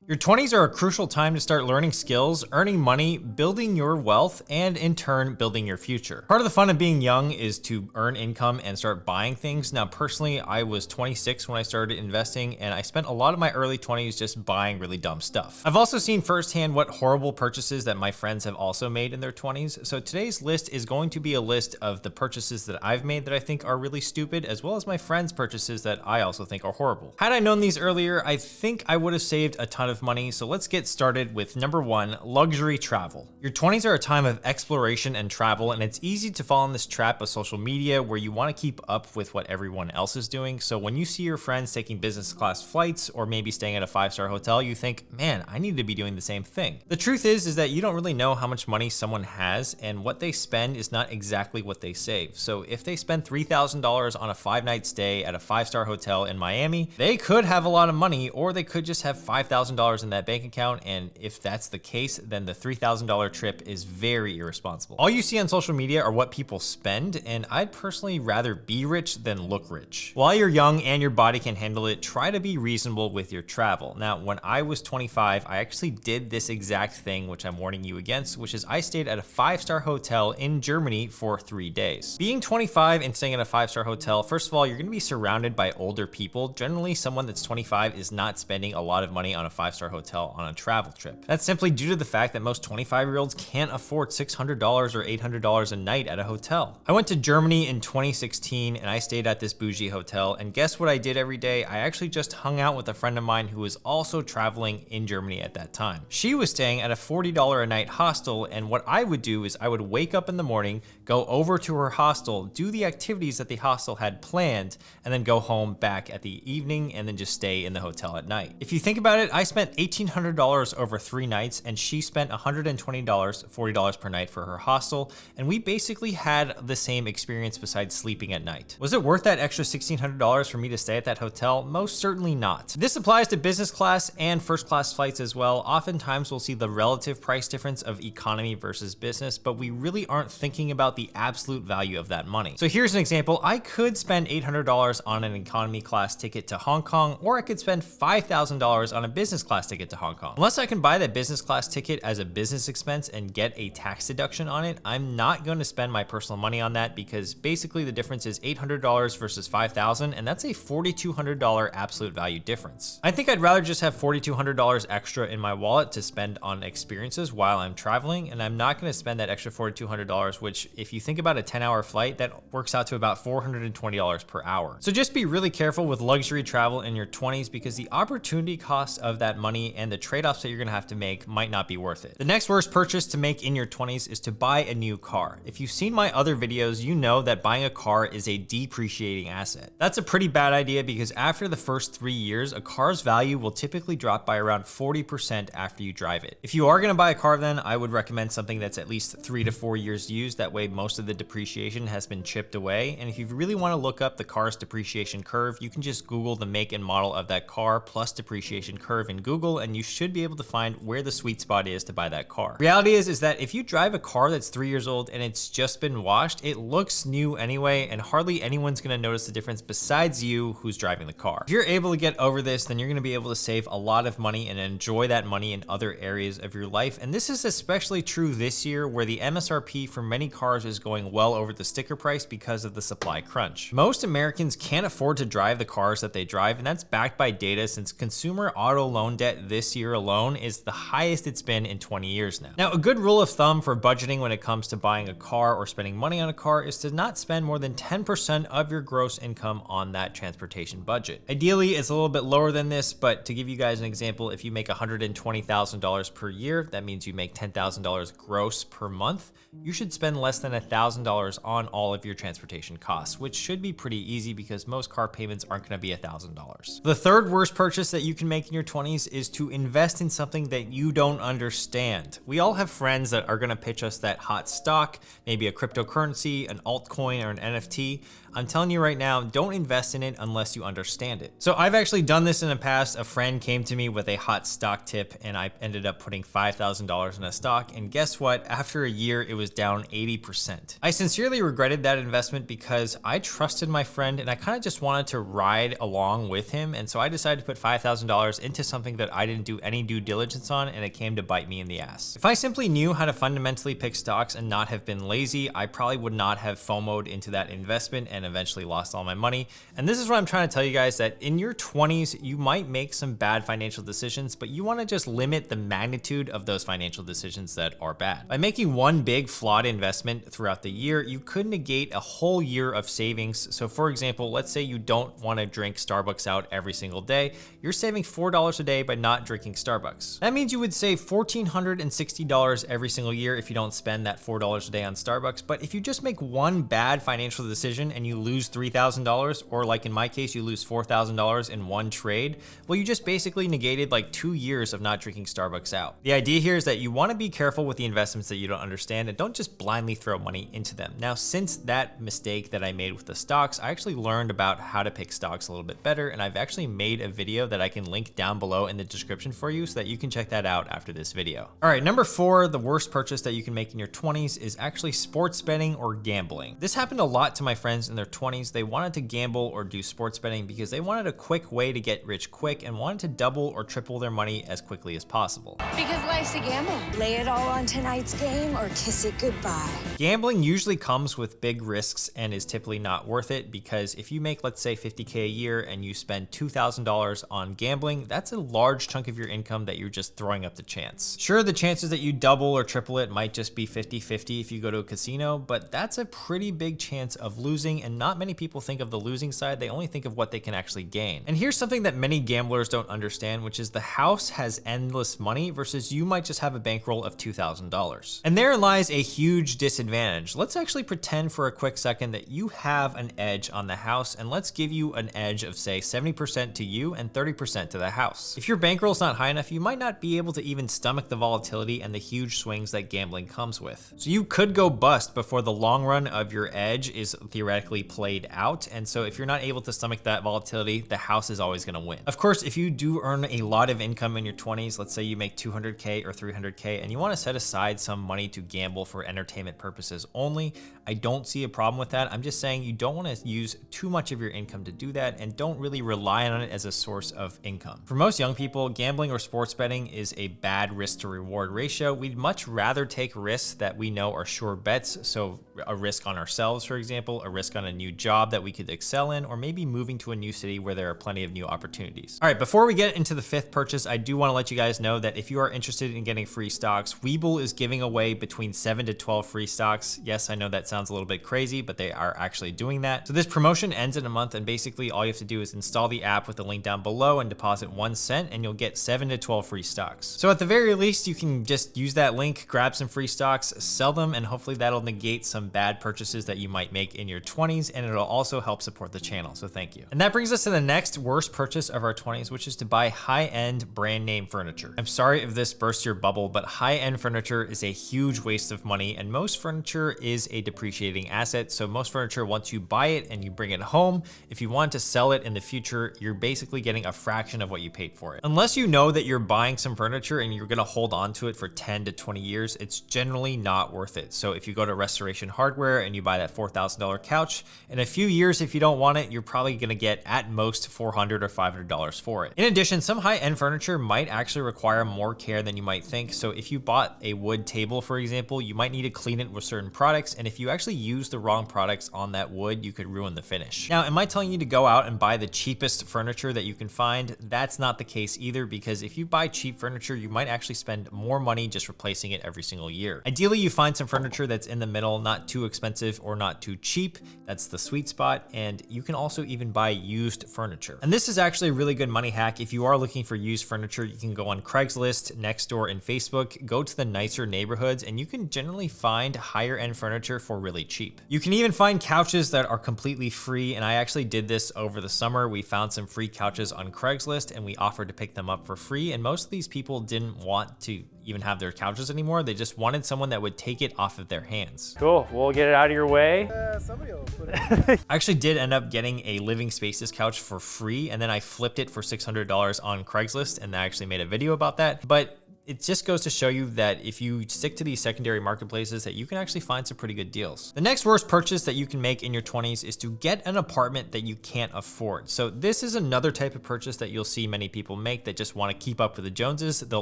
Your 20s are a crucial time to start learning skills, earning money, building your wealth, and in turn, building your future. Part of the fun of being young is to earn income and start buying things. Now, personally, I was 26 when I started investing, and I spent a lot of my early 20s just buying really dumb stuff. I've also seen firsthand what horrible purchases that my friends have also made in their 20s. So today's list is going to be a list of the purchases that I've made that I think are really stupid, as well as my friends' purchases that I also think are horrible. Had I known these earlier, I think I would have saved a ton of money. So let's get started with number 1, luxury travel. Your 20s are a time of exploration and travel, and it's easy to fall in this trap of social media where you want to keep up with what everyone else is doing. So when you see your friends taking business class flights or maybe staying at a 5-star hotel, you think, man, I need to be doing the same thing. The truth is that you don't really know how much money someone has, and what they spend is not exactly what they save. So if they spend $3,000 on a 5-night stay at a 5-star hotel in Miami, they could have a lot of money, or they could just have $5,000 in that bank account, and if that's the case, then the $3,000 trip is very irresponsible. All you see on social media are what people spend, and I'd personally rather be rich than look rich. While you're young and your body can handle it, try to be reasonable with your travel. Now, when I was 25, I actually did this exact thing, which I'm warning you against, which is I stayed at a 5-star hotel in Germany for 3 days. Being 25 and staying at a 5-star hotel, first of all, you're gonna be surrounded by older people. Generally, someone that's 25 is not spending a lot of money on a 5-star hotel on a travel trip. That's simply due to the fact that most 25-year-olds can't afford $600 or $800 a night at a hotel. I went to Germany in 2016 and I stayed at this bougie hotel, and guess what I did every day? I actually just hung out with a friend of mine who was also traveling in Germany at that time. She was staying at a $40 a night hostel, and what I would do is I would wake up in the morning, go over to her hostel, do the activities that the hostel had planned, and then go home back at the evening and then just stay in the hotel at night. If you think about it, I spent $1,800 over 3 nights, and she spent $120, $40 per night for her hostel, and we basically had the same experience besides sleeping at night. Was it worth that extra $1,600 for me to stay at that hotel? Most certainly not. This applies to business class and first class flights as well. Oftentimes we'll see the relative price difference of economy versus business, but we really aren't thinking about the absolute value of that money. So here's an example. I could spend $800 on an economy class ticket to Hong Kong, or I could spend $5,000 on a business class ticket to Hong Kong. Unless I can buy that business class ticket as a business expense and get a tax deduction on it, I'm not going to spend my personal money on that, because basically the difference is $800 versus $5,000, and that's a $4,200 absolute value difference. I think I'd rather just have $4,200 extra in my wallet to spend on experiences while I'm traveling, and I'm not going to spend that extra $4,200, which if you think about a 10-hour flight, that works out to about $420 per hour. So just be really careful with luxury travel in your 20s, because the opportunity cost of that money and the trade-offs that you're gonna have to make might not be worth it. The next worst purchase to make in your 20s is to buy a new car. If you've seen my other videos, you know that buying a car is a depreciating asset. That's a pretty bad idea, because after the first 3 years, a car's value will typically drop by around 40% after you drive it. If you are gonna buy a car, then I would recommend something that's at least 3 to 4 years used. That way most of the depreciation has been chipped away. And if you really wanna look up the car's depreciation curve, you can just Google the make and model of that car plus depreciation curve in Google, and you should be able to find where the sweet spot is to buy that car. Reality is that if you drive a car that's 3 years old and it's just been washed, it looks new anyway, and hardly anyone's gonna notice the difference besides you who's driving the car. If you're able to get over this, then you're gonna be able to save a lot of money and enjoy that money in other areas of your life. And this is especially true this year, where the MSRP for many cars is going well over the sticker price because of the supply crunch. Most Americans can't afford to drive the cars that they drive, and that's backed by data, since consumer auto loan debt this year alone is the highest it's been in 20 years now. Now, a good rule of thumb for budgeting when it comes to buying a car or spending money on a car is to not spend more than 10% of your gross income on that transportation budget. Ideally, it's a little bit lower than this, but to give you guys an example, if you make $120,000 per year, that means you make $10,000 gross per month. You should spend less than $1,000 on all of your transportation costs, which should be pretty easy because most car payments aren't going to be $1,000. The third worst purchase that you can make in your 20s is to invest in something that you don't understand. We all have friends that are going to pitch us that hot stock, maybe a cryptocurrency, an altcoin, or an NFT. I'm telling you right now, don't invest in it unless you understand it. So I've actually done this in the past. A friend came to me with a hot stock tip and I ended up putting $5,000 in a stock. And guess what? After a year, it was down 80%. I sincerely regretted that investment because I trusted my friend and I kind of just wanted to ride along with him. And so I decided to put $5,000 into something that I didn't do any due diligence on, and it came to bite me in the ass. If I simply knew how to fundamentally pick stocks and not have been lazy, I probably would not have FOMO'd into that investment and eventually lost all my money. And this is what I'm trying to tell you guys, that in your 20s, you might make some bad financial decisions, but you want to just limit the magnitude of those financial decisions that are bad. By making one big flawed investment throughout the year, you could negate a whole year of savings. So for example, let's say you don't want to drink Starbucks out every single day. You're saving $4 a day by not drinking Starbucks. That means you would save $1,460 every single year if you don't spend that $4 a day on Starbucks. But if you just make one bad financial decision and you lose $3,000, or like in my case, you lose $4,000 in one trade, well, you just basically negated like 2 years of not drinking Starbucks out. The idea here is that you want to be careful with the investments that you don't understand and don't just blindly throw money into them. Now, since that mistake that I made with the stocks, I actually learned about how to pick stocks a little bit better, and I've actually made a video that I can link down below in the description for you so that you can check that out after this video. All right, number 4, the worst purchase that you can make in your 20s is actually sports betting or gambling. This happened a lot to my friends in their 20s. They wanted to gamble or do sports betting because they wanted a quick way to get rich quick and wanted to double or triple their money as quickly as possible. Because life's a gamble. Lay it all on tonight's game or kiss it goodbye. Gambling usually comes with big risks and is typically not worth it, because if you make, let's say, $50K a year and you spend $2,000 on gambling, that's a large chunk of your income that you're just throwing up the chance. Sure, the chances that you double or triple it might just be 50-50 if you go to a casino, but that's a pretty big chance of losing, and not many people think of the losing side. They only think of what they can actually gain. And here's something that many gamblers don't understand, which is the house has endless money versus you might just have a bankroll of $2,000. And therein lies a huge disadvantage. Let's actually pretend for a quick second that you have an edge on the house, and let's give you an edge of say 70% to you and 30% to the house. If your bankroll's not high enough, you might not be able to even stomach the volatility and the huge swings that gambling comes with. So you could go bust before the long run of your edge is theoretically played out. And so if you're not able to stomach that volatility, the house is always going to win. Of course, if you do earn a lot of income in your 20s, let's say you make 200K or 300K and you want to set aside some money to gamble for entertainment purposes only, I don't see a problem with that. I'm just saying you don't want to use too much of your income to do that, and don't really rely on it as a source of income. For most young people, gambling or sports betting is a bad risk to reward ratio. We'd much rather take risks that we know are sure bets. So a risk on ourselves, for example, a risk on a new job that we could excel in, or maybe moving to a new city where there are plenty of new opportunities. All right, before we get into the 5th purchase, I do want to let you guys know that if you are interested in getting free stocks, Webull is giving away between 7 to 12 free stocks. Yes, I know that sounds a little bit crazy, but they are actually doing that. So this promotion ends in a month, and basically all you have to do is install the app with the link down below and deposit 1 cent, and you'll get 7 to 12 free stocks. So at the very least, you can just use that link, grab some free stocks, sell them, and hopefully that'll negate some bad purchases that you might make in your 20s, and it'll also help support the channel. So thank you. And that brings us to the next worst purchase of our 20s, which is to buy high-end brand name furniture. I'm sorry if this bursts your bubble, but high-end furniture is a huge waste of money, and most furniture is a depreciating asset. So most furniture, once you buy it and you bring it home, if you want to sell it in the future, you're basically getting a fraction of what you paid for it. Unless you know that you're buying some furniture and you're gonna hold on to it for 10 to 20 years, it's generally not worth it. So if you go to Restoration Hardware and you buy that $4,000 couch, in a few years, if you don't want it, you're probably gonna get at most $400 or $500 for it. In addition, some high-end furniture might actually require more care than you might think. So if you bought a wood table, for example, you might need to clean it with certain products. And if you actually use the wrong products on that wood, you could ruin the finish. Now, am I telling you to go out and buy the cheapest furniture that you can find? That's not the case either, because if you buy cheap furniture, you might actually spend more money just replacing it every single year. Ideally, you find some furniture that's in the middle, not too expensive or not too cheap. That's the sweet spot. And you can also even buy used furniture. And this is actually a really good money hack. If you are looking for used furniture, you can go on Craigslist, Nextdoor, and Facebook, go to the nicer neighborhoods, and you can generally find higher end furniture for really cheap. You can even find couches that are completely free, and I actually did this over the summer. We found some free couches on Craigslist and we offered to pick them up for free, and most of these people didn't want to even have their couches anymore. They just wanted someone that would take it off of their hands. Cool, we'll get it out of your way. Somebody will put it. I actually did end up getting a Living Spaces couch for free, and then I flipped it for $600 on Craigslist, and I actually made a video about that. But it just goes to show you that if you stick to these secondary marketplaces, that you can actually find some pretty good deals. The next worst purchase that you can make in your 20s is to get an apartment that you can't afford. So this is another type of purchase that you'll see many people make that just want to keep up with the Joneses. They'll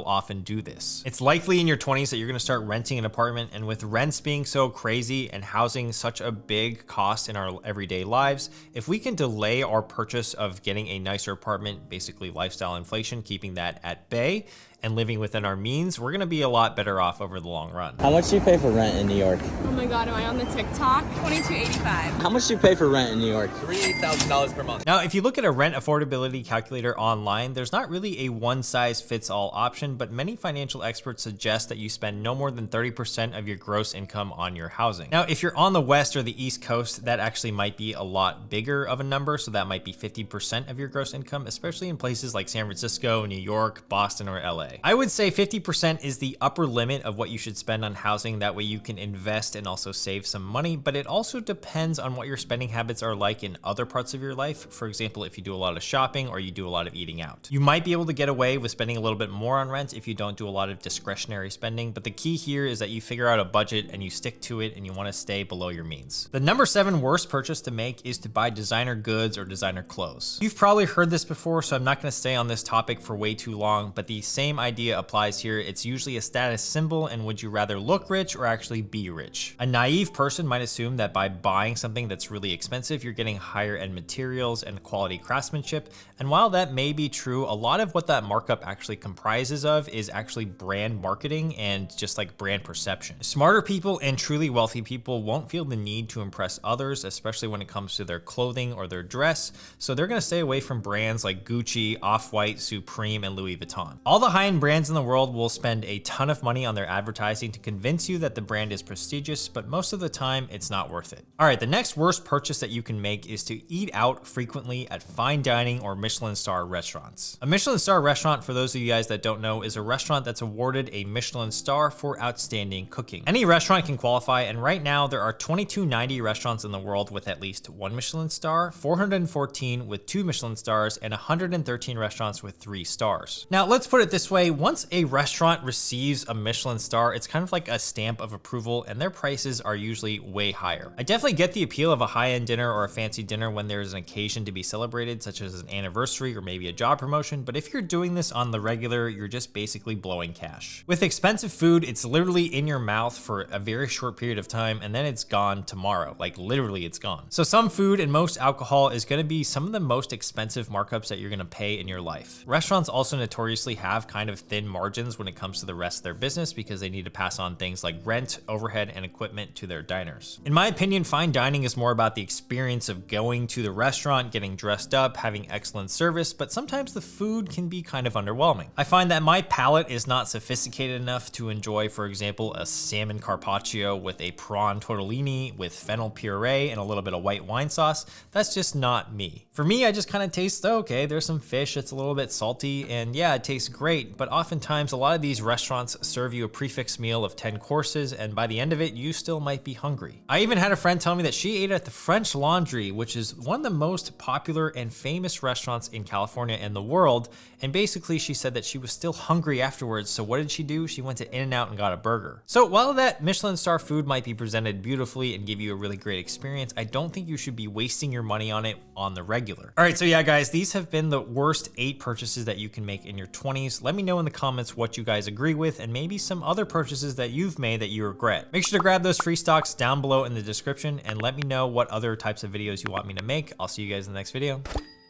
often do this. It's likely in your 20s that you're going to start renting an apartment, and with rents being so crazy and housing such a big cost in our everyday lives, if we can delay our purchase of getting a nicer apartment, basically lifestyle inflation, keeping that at bay, and living within our means, we're gonna be a lot better off over the long run. How much do you pay for rent in New York? Oh my God, am I on the TikTok? $22.85. How much do you pay for rent in New York? $3,000 per month. Now, if you look at a rent affordability calculator online, there's not really a one-size-fits-all option, but many financial experts suggest that you spend no more than 30% of your gross income on your housing. Now, if you're on the West or the East Coast, that actually might be a lot bigger of a number, so that might be 50% of your gross income, especially in places like San Francisco, New York, Boston, or LA. I would say 50% is the upper limit of what you should spend on housing. That way you can invest and also save some money, but it also depends on what your spending habits are like in other parts of your life. For example, if you do a lot of shopping or you do a lot of eating out. You might be able to get away with spending a little bit more on rent if you don't do a lot of discretionary spending, but the key here is that you figure out a budget and you stick to it and you want to stay below your means. The number 7 worst purchase to make is to buy designer goods or designer clothes. You've probably heard this before, so I'm not going to stay on this topic for way too long, but the same idea applies here. It's usually a status symbol, and would you rather look rich or actually be rich? A naive person might assume that by buying something that's really expensive, you're getting higher end materials and quality craftsmanship. And while that may be true, a lot of what that markup actually comprises of is actually brand marketing and just like brand perception. Smarter people and truly wealthy people won't feel the need to impress others, especially when it comes to their clothing or their dress. So they're gonna stay away from brands like Gucci, Off-White, Supreme, and Louis Vuitton. All the high-end brands in the world will spend a ton of money on their advertising to convince you that the brand is prestigious, but most of the time it's not worth it. All right, the next worst purchase that you can make is to eat out frequently at fine dining or Michelin star restaurants. A Michelin star restaurant, for those of you guys that don't know, is a restaurant that's awarded a Michelin star for outstanding cooking. Any restaurant can qualify, and right now there are 2290 restaurants in the world with at least 1 Michelin star, 414 with 2 Michelin stars, and 113 restaurants with 3 stars. Now, let's put it this way. Once a restaurant receives a Michelin star, it's kind of like a stamp of approval, and their prices are usually way higher. I definitely get the appeal of a high-end dinner or a fancy dinner when there's an occasion to be celebrated, such as an anniversary or maybe a job promotion, but if you're doing this on the regular, you're just basically blowing cash. With expensive food, it's literally in your mouth for a very short period of time, and then it's gone tomorrow. Like literally it's gone. So some food and most alcohol is gonna be some of the most expensive markups that you're gonna pay in your life. Restaurants also notoriously have kind of thin margins when it comes to the rest of their business because they need to pass on things like rent, overhead, and equipment to their diners. In my opinion, fine dining is more about the experience of going to the restaurant, getting dressed up, having excellent service, but sometimes the food can be kind of underwhelming. I find that my palate is not sophisticated enough to enjoy, for example, a salmon carpaccio with a prawn tortellini with fennel puree and a little bit of white wine sauce. That's just not me. For me, I just kind of taste, okay, there's some fish, it's a little bit salty, and yeah, it tastes great, but oftentimes a lot of these restaurants serve you a prefix meal of 10 courses, and by the end of it, you still might be hungry. I even had a friend tell me that she ate at the French Laundry, which is one of the most popular and famous restaurants in California and the world, and basically she said that she was still hungry afterwards, so what did she do? She went to In-N-Out and got a burger. So while that Michelin star food might be presented beautifully and give you a really great experience, I don't think you should be wasting your money on it on the regular. All right, so yeah, guys, these have been the worst 8 purchases that you can make in your 20s. Let me know in the comments what you guys agree with and maybe some other purchases that you've made that you regret. Make sure to grab those free stocks down below in the description and let me know what other types of videos you want me to make. I'll see you guys in the next video.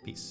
Peace.